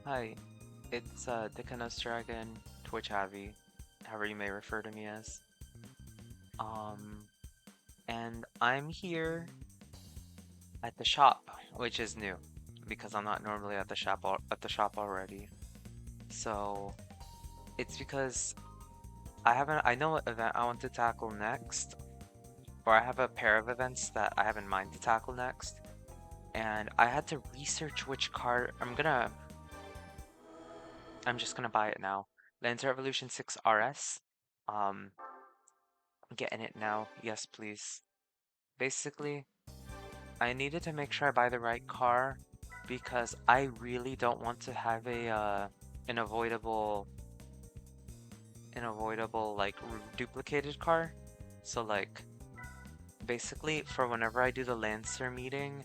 Hi, it's Dikanos Dragon, Twitch Avi, however you may refer to me as. Um, and I'm here at the shop, which is new because I'm not normally at the shop already. So it's because I know what event I want to tackle next, or I have a pair of events that I have in mind to tackle next, and I had to research which card I'm just gonna buy it now. Lancer Evolution 6 RS. Um, Getting it now. Yes, please. Basically, I needed to make sure I buy the right car because I really don't want to have a an avoidable like duplicated car. So like basically for whenever I do the Lancer meeting,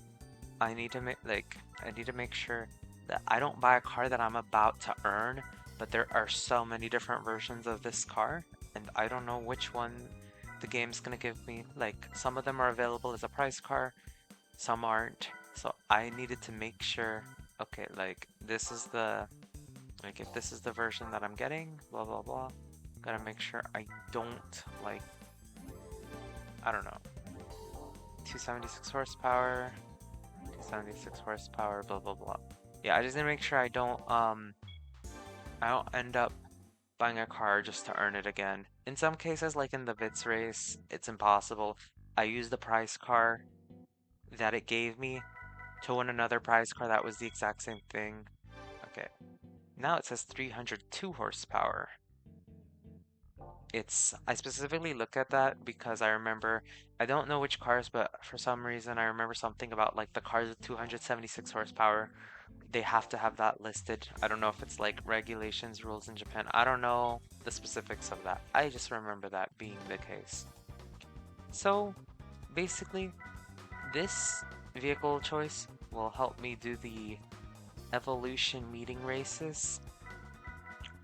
I need to make sure that I don't buy a car that I'm about to earn, but there are so many different versions of this car, and I don't know which one the game's gonna give me. Like some of them are available as a price car, some aren't. So I needed to make sure, okay, like this is the like if this is the version that I'm getting, blah blah blah. Gotta make sure I don't like I don't know, 276 horsepower, 276 horsepower, blah blah blah. Yeah, I just need to make sure I don't end up buying a car just to earn it again. In some cases, like in the Vits race, it's impossible. I used the prize car that it gave me to win another prize car that was the exact same thing. Okay, now it says 302 horsepower. I specifically look at that because I remember, I don't know which cars, but for some reason I remember something about like the cars with 276 horsepower. They have to have that listed. I don't know if it's like regulations, rules in Japan. I don't know the specifics of that. I just remember that being the case. So basically, this vehicle choice will help me do the evolution meeting races.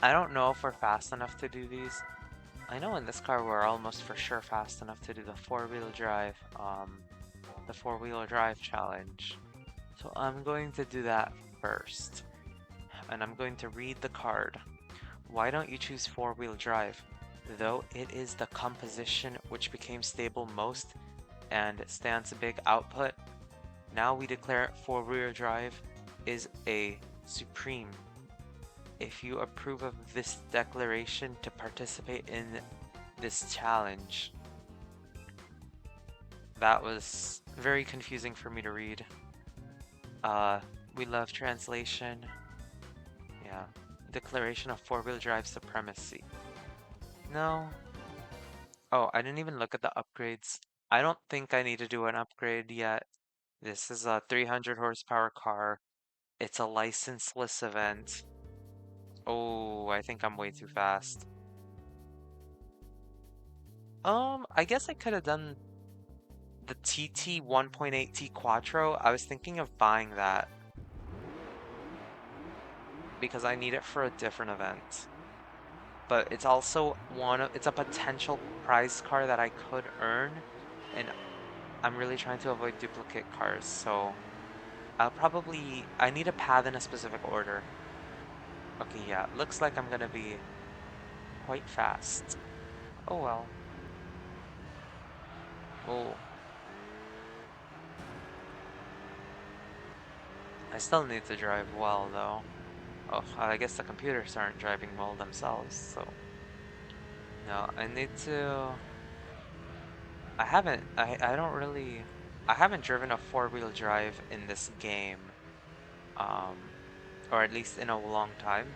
I don't know if we're fast enough to do these. I know in this car we're almost for sure fast enough to do the four-wheel drive challenge. So I'm going to do that first. And I'm going to read the card. Why don't you choose four-wheel drive? Though it is the composition which became stable most and stands a big output, now we declare four-wheel drive is a supreme. If you approve of this declaration to participate in this challenge. That was very confusing for me to read. Uh, we love translation. Yeah. Declaration of four-wheel drive supremacy. No. Oh, I didn't even look at the upgrades. I don't think I need to do an upgrade yet. This is a 300 horsepower car. It's a licenseless event. Oh, I think I'm way too fast. I guess I could have done the TT 1.8T Quattro. I was thinking of buying that because I need it for a different event. But it's also it's a potential prize car that I could earn, and I'm really trying to avoid duplicate cars, so I need a path in a specific order. Okay, yeah, looks like I'm gonna be quite fast. Oh well. Oh, I still need to drive well though. Oh, I guess the computers aren't driving well themselves, so no, I need to. I don't really. I haven't driven a four-wheel drive in this game, um, or at least in a long time.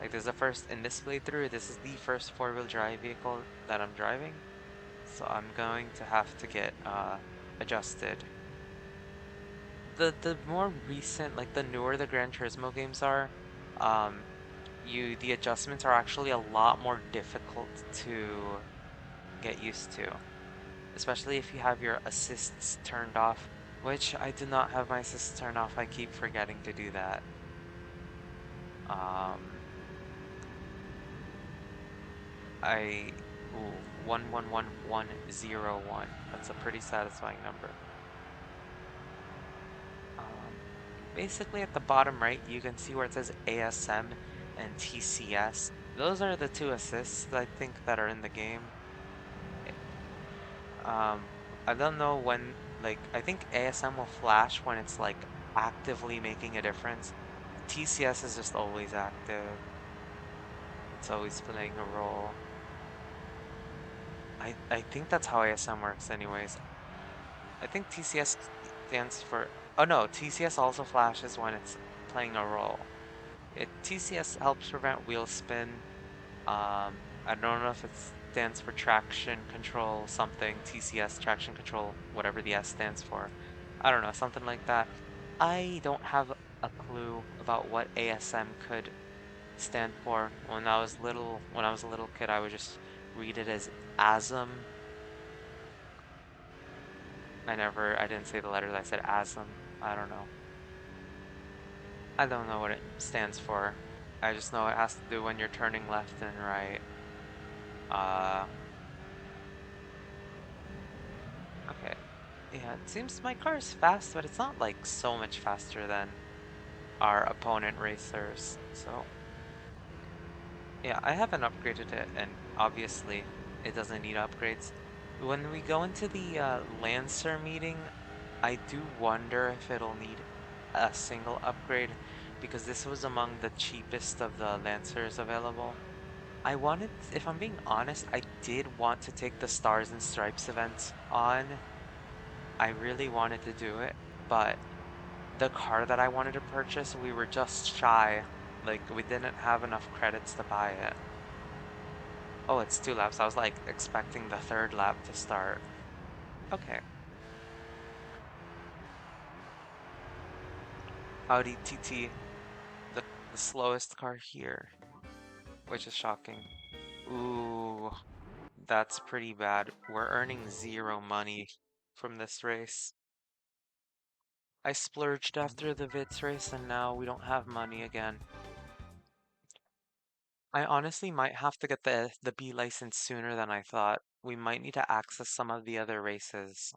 Like in this playthrough, this is the first four-wheel drive vehicle that I'm driving, so I'm going to have to get adjusted. The more recent, like the newer the Gran Turismo games are, um, the adjustments are actually a lot more difficult to get used to, especially if you have your assists turned off, which I do not have my assists turned off. I keep forgetting to do that. Um, I ooh, 111101. That's a pretty satisfying number. Um, Basically, at the bottom right, you can see where it says ASM and TCS. Those are the two assists I think that are in the game. Eh, Um, I don't know when, like, I think ASM will flash when it's like actively making a difference. TCS is just always active. It's always playing a role. I think that's how ASM works anyways. I think TCS stands for, oh no, TCS also flashes when it's playing a role. TCS helps prevent wheel spin. I don't know if it stands for traction control something, TCS traction control, whatever the S stands for. I don't know, something like that. I don't have a clue about what ASM could stand for. When I was a little kid, I would just read it as ASM. I didn't say the letters, I said ASM. I don't know. I don't know what it stands for. I just know it has to do when you're turning left and right. Uh, okay. Yeah, it seems my car is fast, but it's not like so much faster than our opponent racers. So, yeah, I haven't upgraded it, and obviously it doesn't need upgrades. When we go into the Lancer meeting, I do wonder if it'll need a single upgrade because this was among the cheapest of the Lancers available. If I'm being honest, I did want to take the Stars and Stripes event on. I really wanted to do it, but the car that I wanted to purchase, we were just shy. Like, we didn't have enough credits to buy it. Oh, it's 2 laps. I was like expecting the third lap to start. Okay. Audi TT, the slowest car here, which is shocking. Ooh, that's pretty bad. We're earning zero money from this race. I splurged after the Vits race and now we don't have money again. I honestly might have to get the B license sooner than I thought. We might need to access some of the other races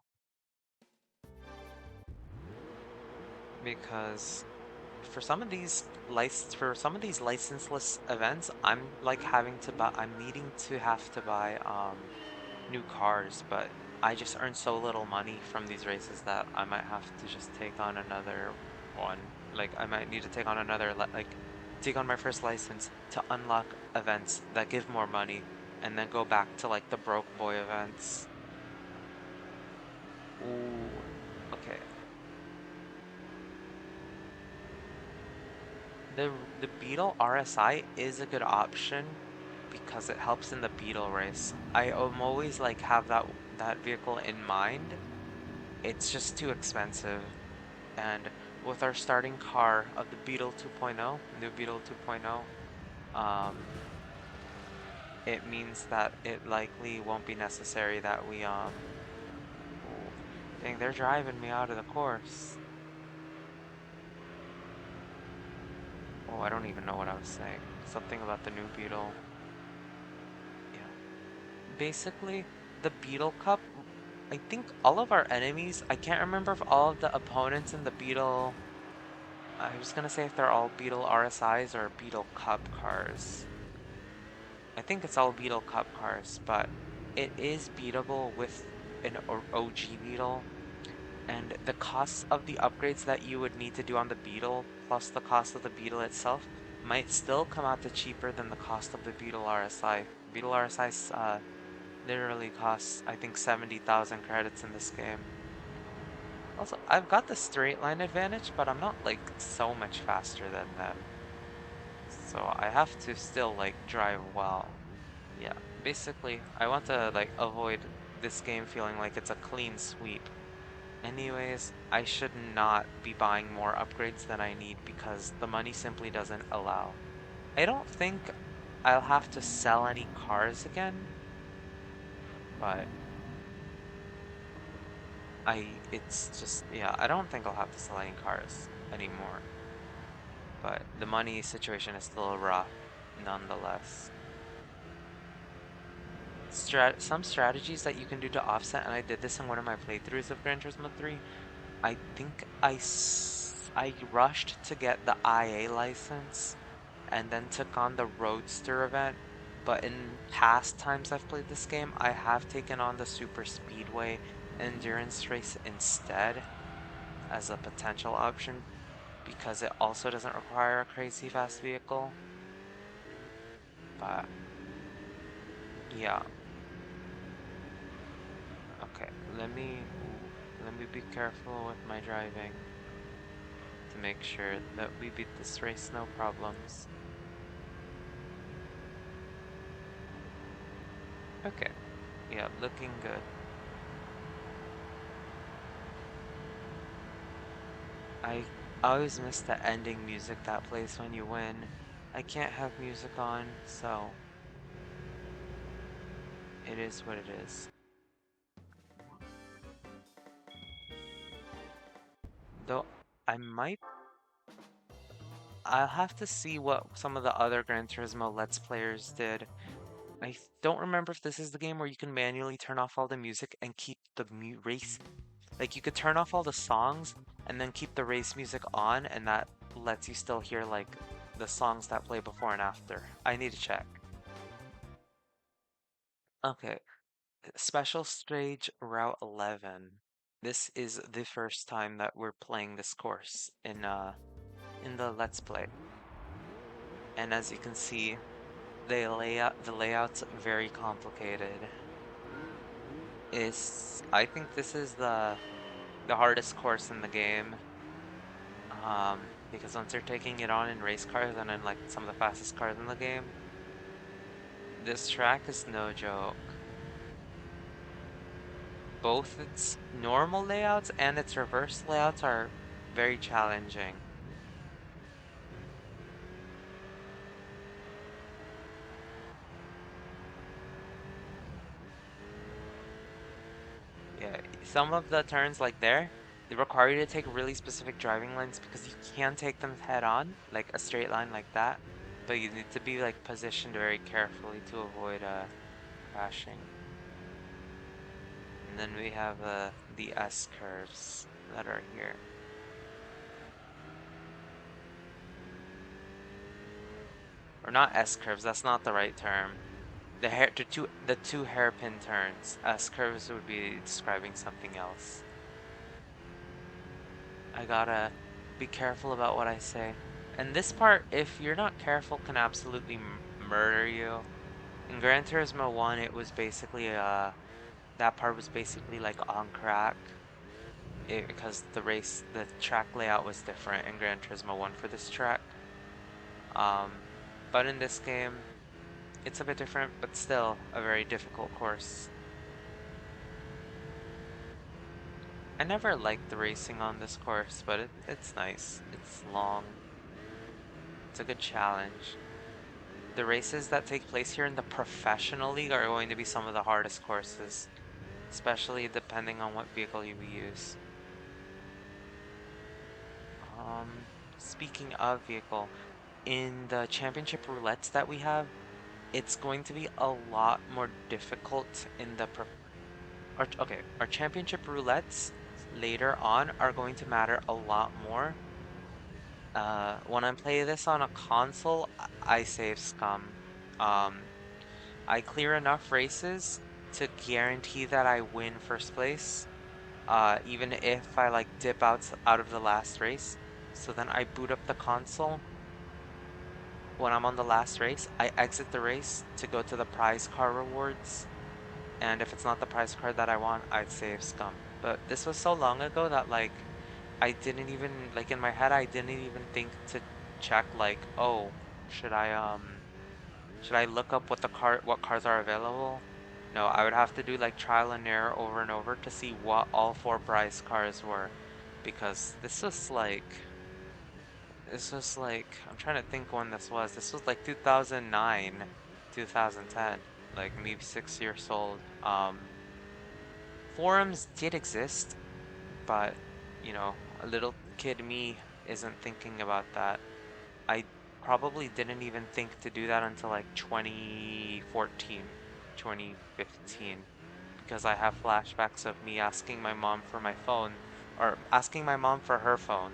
because for some of these licenseless events, I'm needing to have to buy new cars, but I just earn so little money from these races that I might have to just take on another one. Like I might need to take on take on my first license to unlock events that give more money and then go back to like the broke boy events. Ooh, okay. The Beetle RSI is a good option because it helps in the Beetle race. I am always like have that vehicle in mind. It's just too expensive. And with our starting car of the Beetle 2.0, new Beetle 2.0, um, it means that it likely won't be necessary that oh, dang, they're driving me out of the course. Oh, I don't even know what I was saying. Something about the new Beetle. Yeah. Basically, the Beetle Cup, I think all of our enemies, I can't remember if all of the opponents in the Beetle, I was gonna say if they're all Beetle RSIs or Beetle Cup cars. I think it's all Beetle Cup cars, but it is beatable with an OG Beetle, and the costs of the upgrades that you would need to do on the Beetle, plus the cost of the Beetle itself, might still come out to cheaper than the cost of the Beetle RSI. Beetle RSI literally costs, I think, 70,000 credits in this game. Also, I've got the straight line advantage, but I'm not like so much faster than them. So I have to still like drive well. Yeah, basically, I want to like avoid this game feeling like it's a clean sweep. Anyways, I should not be buying more upgrades than I need because the money simply doesn't allow. I don't think I'll have to sell any cars again, but it's just, yeah, I don't think I'll have to sell any cars anymore. But the money situation is still rough, nonetheless. Some strategies that you can do to offset, and I did this in one of my playthroughs of Gran Turismo 3. I think I rushed to get the IA license and then took on the Roadster event. But in past times I've played this game, I have taken on the Super Speedway endurance race instead as a potential option because it also doesn't require a crazy fast vehicle. But yeah, okay. Let me be careful with my driving to make sure that we beat this race no problems. Okay. Yeah, looking good. I always miss the ending music that plays when you win. I can't have music on, so it is what it is. Though I might, I'll have to see what some of the other Gran Turismo Let's Players did. Don't remember if this is the game where you can manually turn off all the music and keep the race. Like you could turn off all the songs and then keep the race music on, and that lets you still hear like the songs that play before and after. I need to check. Okay, Special Stage Route 11. This is the first time that we're playing this course in the Let's Play. And as you can see, the layout's very complicated. I think this is the hardest course in the game. Because once you're taking it on in race cars and in like some of the fastest cars in the game, this track is no joke. Both its normal layouts and its reverse layouts are very challenging. Yeah, some of the turns like there, they require you to take really specific driving lines because you can take them head on, like a straight line like that, but you need to be like positioned very carefully to avoid crashing. And then we have the S curves that are here. Or not S curves, that's not the right term. The two hairpin turns. S curves would be describing something else. I gotta be careful about what I say. And this part, if you're not careful, can absolutely murder you. In Gran Turismo 1, it was basically that part was basically like on crack. Because the track layout was different in Gran Turismo 1 for this track. Um, but in this game, it's a bit different, but still a very difficult course. I never liked the racing on this course, but it's nice. It's long. It's a good challenge. The races that take place here in the professional league are going to be some of the hardest courses, especially depending on what vehicle you use. Speaking of vehicle, in the championship roulettes that we have, it's going to be a lot more difficult in the our championship roulettes later on are going to matter a lot more. When I'm playing this on a console, I save scum. Um, I clear enough races to guarantee that I win first place, even if I like dip out of the last race. So then I boot up the console. When I'm on the last race, I exit the race to go to the prize car rewards. And if it's not the prize card that I want, I'd save scum. But this was so long ago that like I didn't even like in my head I didn't even think to check like, oh, should I look up what cars are available? No, I would have to do like trial and error over and over to see what all four prize cars were because this was like I'm trying to think when this was. This was like 2009, 2010, like maybe 6 years old. Forums did exist, but a little kid me isn't thinking about that. I probably didn't even think to do that until like 2014, 2015, because I have flashbacks of me asking my mom for my phone or asking my mom for her phone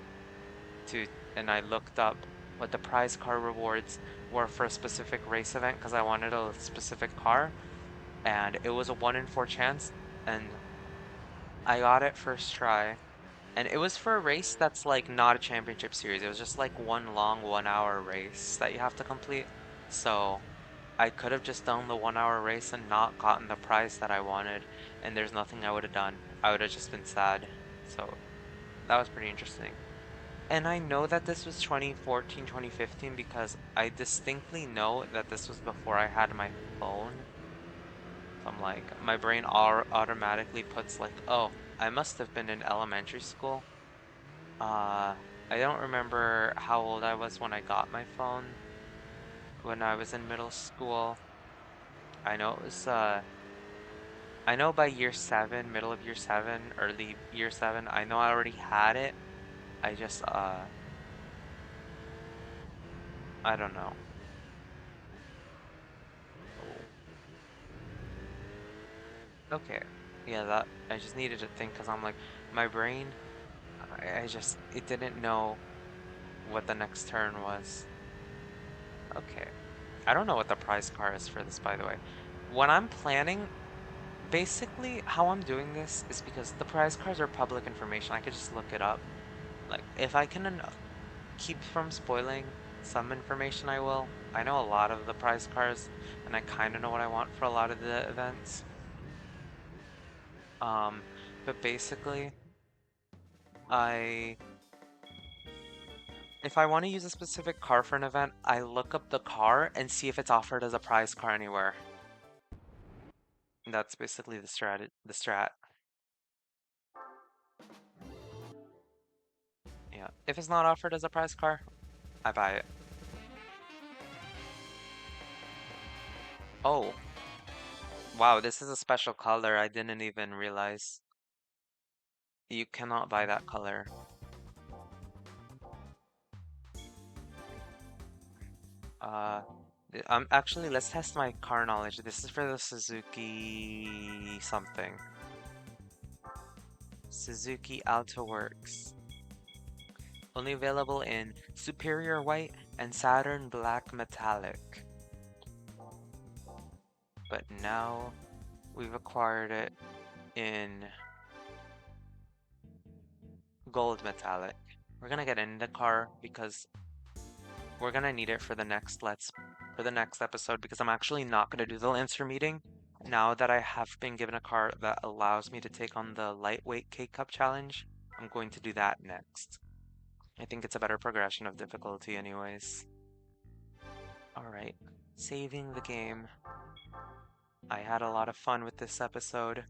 to and I looked up what the prize car rewards were for a specific race event because I wanted a specific car, and it was a 1 in 4 chance, and I got it first try. And it was for a race that's like not a championship series. It was just like one long 1 hour race that you have to complete. So I could have just done the 1 hour race and not gotten the prize that I wanted, and there's nothing I would have done. I would have just been sad. So that was pretty interesting. And I know that this was 2014, 2015 because I distinctly know that this was before I had my phone. So I'm like, my brain automatically puts like, oh, I must have been in elementary school. I don't remember how old I was when I got my phone when I was in middle school. I know it was I know by year 7, middle of year 7, early year 7, I know I already had it. I just I don't know. Oh, okay. Yeah, that I just needed to think because I'm like my brain I just it didn't know what the next turn was. Okay. I don't know what the prize car is for this, by the way. When I'm planning, basically how I'm doing this is because the prize cards are public information. I could just look it up. Like, if I can keep from spoiling some information, I will. I know a lot of the prize cards, and I kind of know what I want for a lot of the events. Um, but basically, I if I want to use a specific car for an event, I look up the car and see if it's offered as a prize car anywhere. That's basically the strat. Yeah. If it's not offered as a prize car, I buy it. Oh, wow, this is a special color. I didn't even realize. You cannot buy that color. Uh, actually, let's test my car knowledge. This is for the Suzuki something. Suzuki Alto Works. Only available in Superior White and Saturn Black Metallic. But now we've acquired it in Gold Metallic. We're gonna get in the car because we're gonna need it for the next episode because I'm actually not gonna do the Lancer meeting. Now that I have been given a car that allows me to take on the lightweight K-Cup challenge, I'm going to do that next. I think it's a better progression of difficulty anyways. Alright, saving the game. I had a lot of fun with this episode.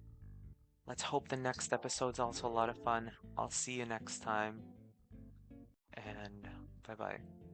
Let's hope the next episode's also a lot of fun. I'll see you next time, and bye bye.